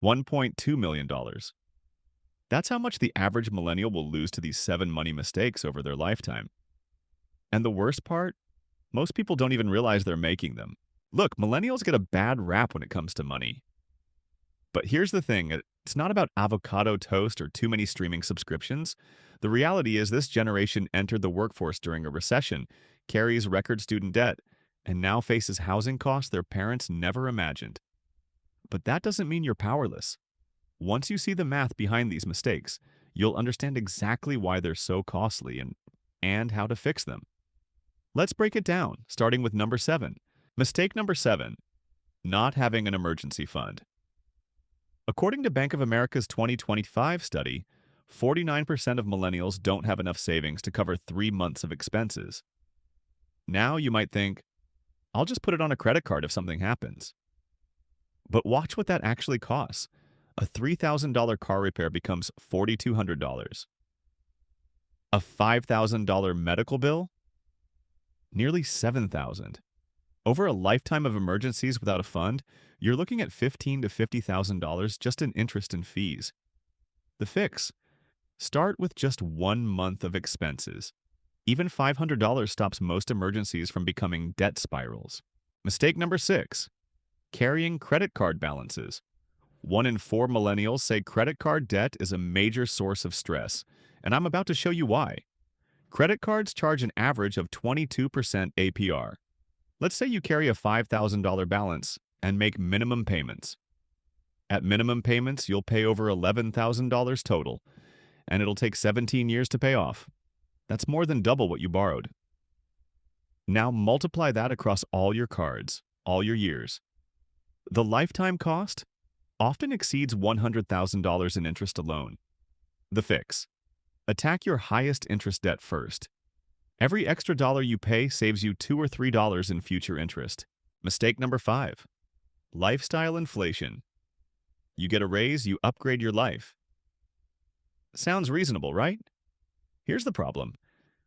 $1.2 million. That's how much the average millennial will lose to these 7 money mistakes over their lifetime. And the worst part? Most people don't even realize they're making them. Look, millennials get a bad rap when it comes to money. But here's the thing, it's not about avocado toast or too many streaming subscriptions. The reality is this generation entered the workforce during a recession, carries record student debt, and now faces housing costs their parents never imagined. But that doesn't mean you're powerless. Once you see the math behind these mistakes, you'll understand exactly why they're so costly and how to fix them. Let's break it down, starting with number 7. Mistake number 7, not having an emergency fund. According to Bank of America's 2025 study, 49% of millennials don't have enough savings to cover 3 months of expenses. Now you might think, I'll just put it on a credit card if something happens. But watch what that actually costs. A $3,000 car repair becomes $4,200. A $5,000 medical bill? Nearly $7,000. Over a lifetime of emergencies without a fund, you're looking at $15,000 to $50,000 just in interest and fees. The fix: start with just 1 month of expenses. Even $500 stops most emergencies from becoming debt spirals. Mistake number 6, carrying credit card balances. 1 in 4 millennials say credit card debt is a major source of stress, and I'm about to show you why. Credit cards charge an average of 22% APR. Let's say you carry a $5,000 balance and make minimum payments. At minimum payments, you'll pay over $11,000 total, and it'll take 17 years to pay off. That's more than double what you borrowed. Now multiply that across all your cards, all your years. The lifetime cost often exceeds $100,000 in interest alone. The fix: attack your highest interest debt first. Every extra dollar you pay saves you $2 or $3 in future interest. Mistake number 5, lifestyle inflation. You get a raise, you upgrade your life. Sounds reasonable, right? Here's the problem.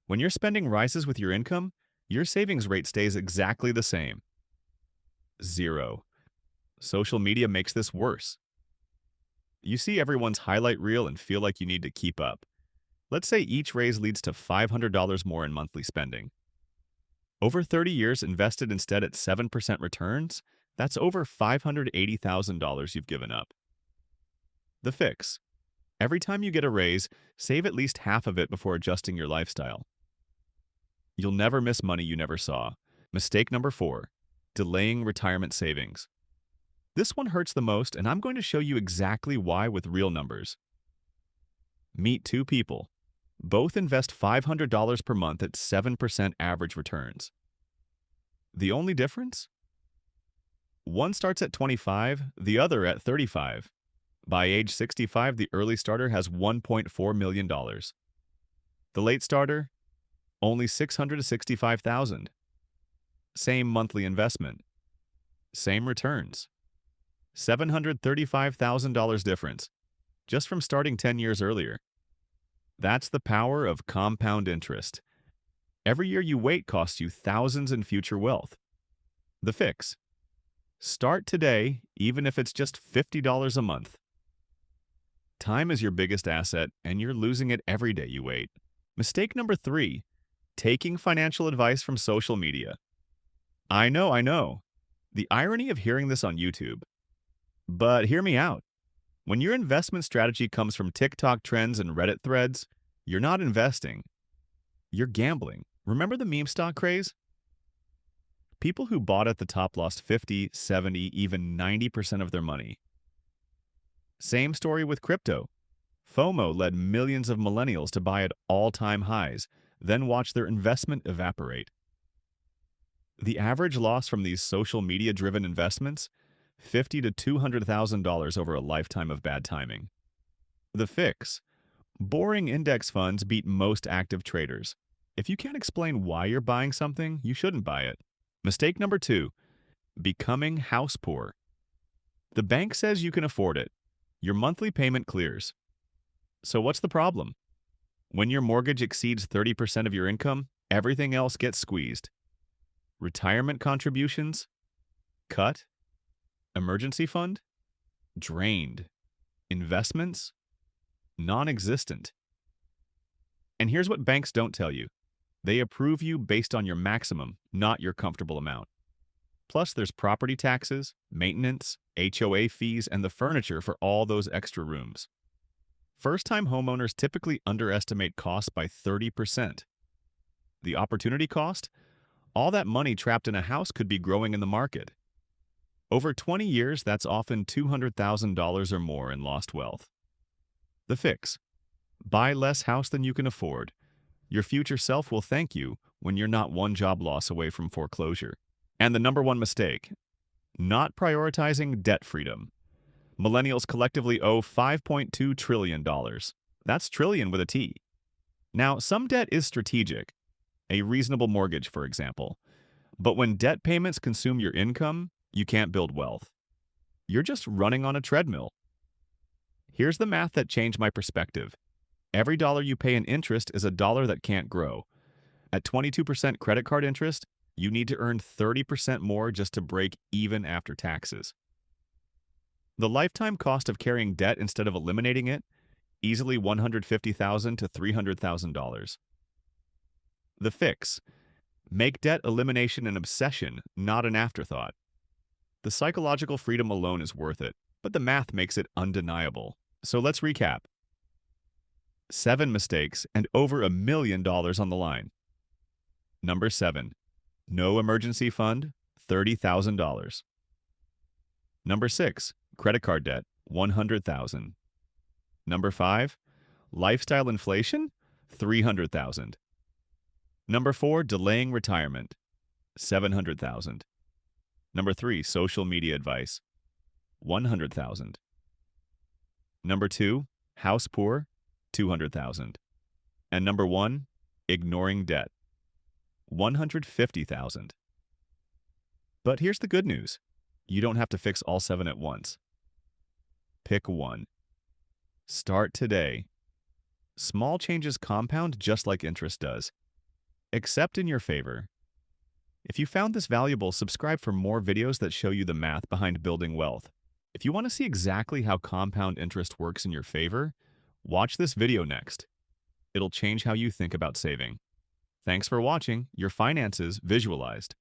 When your spending rises with your income, your savings rate stays exactly the same. 0. Social media makes this worse. You see everyone's highlight reel and feel like you need to keep up. Let's say each raise leads to $500 more in monthly spending. Over 30 years invested instead at 7% returns, that's over $580,000 you've given up. The fix: every time you get a raise, save at least half of it before adjusting your lifestyle. You'll never miss money you never saw. Mistake number 4, delaying retirement savings. This one hurts the most, and I'm going to show you exactly why with real numbers. Meet 2 people. Both invest $500 per month at 7% average returns. The only difference? One starts at 25, the other at 35. By age 65, the early starter has $1.4 million. The late starter? Only $665,000. Same monthly investment. Same returns. $735,000 difference, just from starting 10 years earlier. That's the power of compound interest. Every year you wait costs you thousands in future wealth. The fix: start today, even if it's just $50 a month. Time is your biggest asset, and you're losing it every day you wait. Mistake number 3, taking financial advice from social media. I know. The irony of hearing this on YouTube. But hear me out. When your investment strategy comes from TikTok trends and Reddit threads, you're not investing. You're gambling. Remember the meme stock craze? People who bought at the top lost 50, 70, even 90% of their money. Same story with crypto. FOMO led millions of millennials to buy at all-time highs, then watch their investment evaporate. The average loss from these social media-driven investments? $50,000 to $200,000 over a lifetime of bad timing. The fix: boring index funds beat most active traders. If you can't explain why you're buying something, you shouldn't buy it. Mistake number 2, becoming house poor. The bank says you can afford it. Your monthly payment clears. So what's the problem? When your mortgage exceeds 30% of your income, everything else gets squeezed. Retirement contributions? Cut? Emergency fund? drained. Investments, non-existent. And here's what banks don't tell you. They approve you based on your maximum, not your comfortable amount. Plus, there's property taxes, maintenance, HOA fees, and the furniture for all those extra rooms. First-time homeowners typically underestimate costs by 30%. The opportunity cost? All that money trapped in a house could be growing in the market. Over 20 years, that's often $200,000 or more in lost wealth. The fix: buy less house than you can afford. Your future self will thank you when you're not one job loss away from foreclosure. And the number one mistake: not prioritizing debt freedom. Millennials collectively owe $5.2 trillion. That's trillion with a T. Now, some debt is strategic, a reasonable mortgage, for example. But when debt payments consume your income, you can't build wealth. You're just running on a treadmill. Here's the math that changed my perspective. Every dollar you pay in interest is a dollar that can't grow. At 22% credit card interest, you need to earn 30% more just to break even after taxes. The lifetime cost of carrying debt instead of eliminating it, easily $150,000 to $300,000. The fix: make debt elimination an obsession, not an afterthought. The psychological freedom alone is worth it, but the math makes it undeniable. So let's recap. 7 mistakes and over $1 million on the line. Number 7. No emergency fund, $30,000. Number 6. Credit card debt, $100,000. Number 5. Lifestyle inflation, $300,000. Number 4. Delaying retirement, $700,000. Number 3. Social media advice, $100,000. Number 2. House poor, $200,000. And number 1. Ignoring debt, $150,000. But here's the good news. You don't have to fix all 7 at once. Pick one. Start today. Small changes compound just like interest does, except in your favor. If you found this valuable, subscribe for more videos that show you the math behind building wealth. If you want to see exactly how compound interest works in your favor, watch this video next. It'll change how you think about saving. Thanks for watching Your Finances Visualized.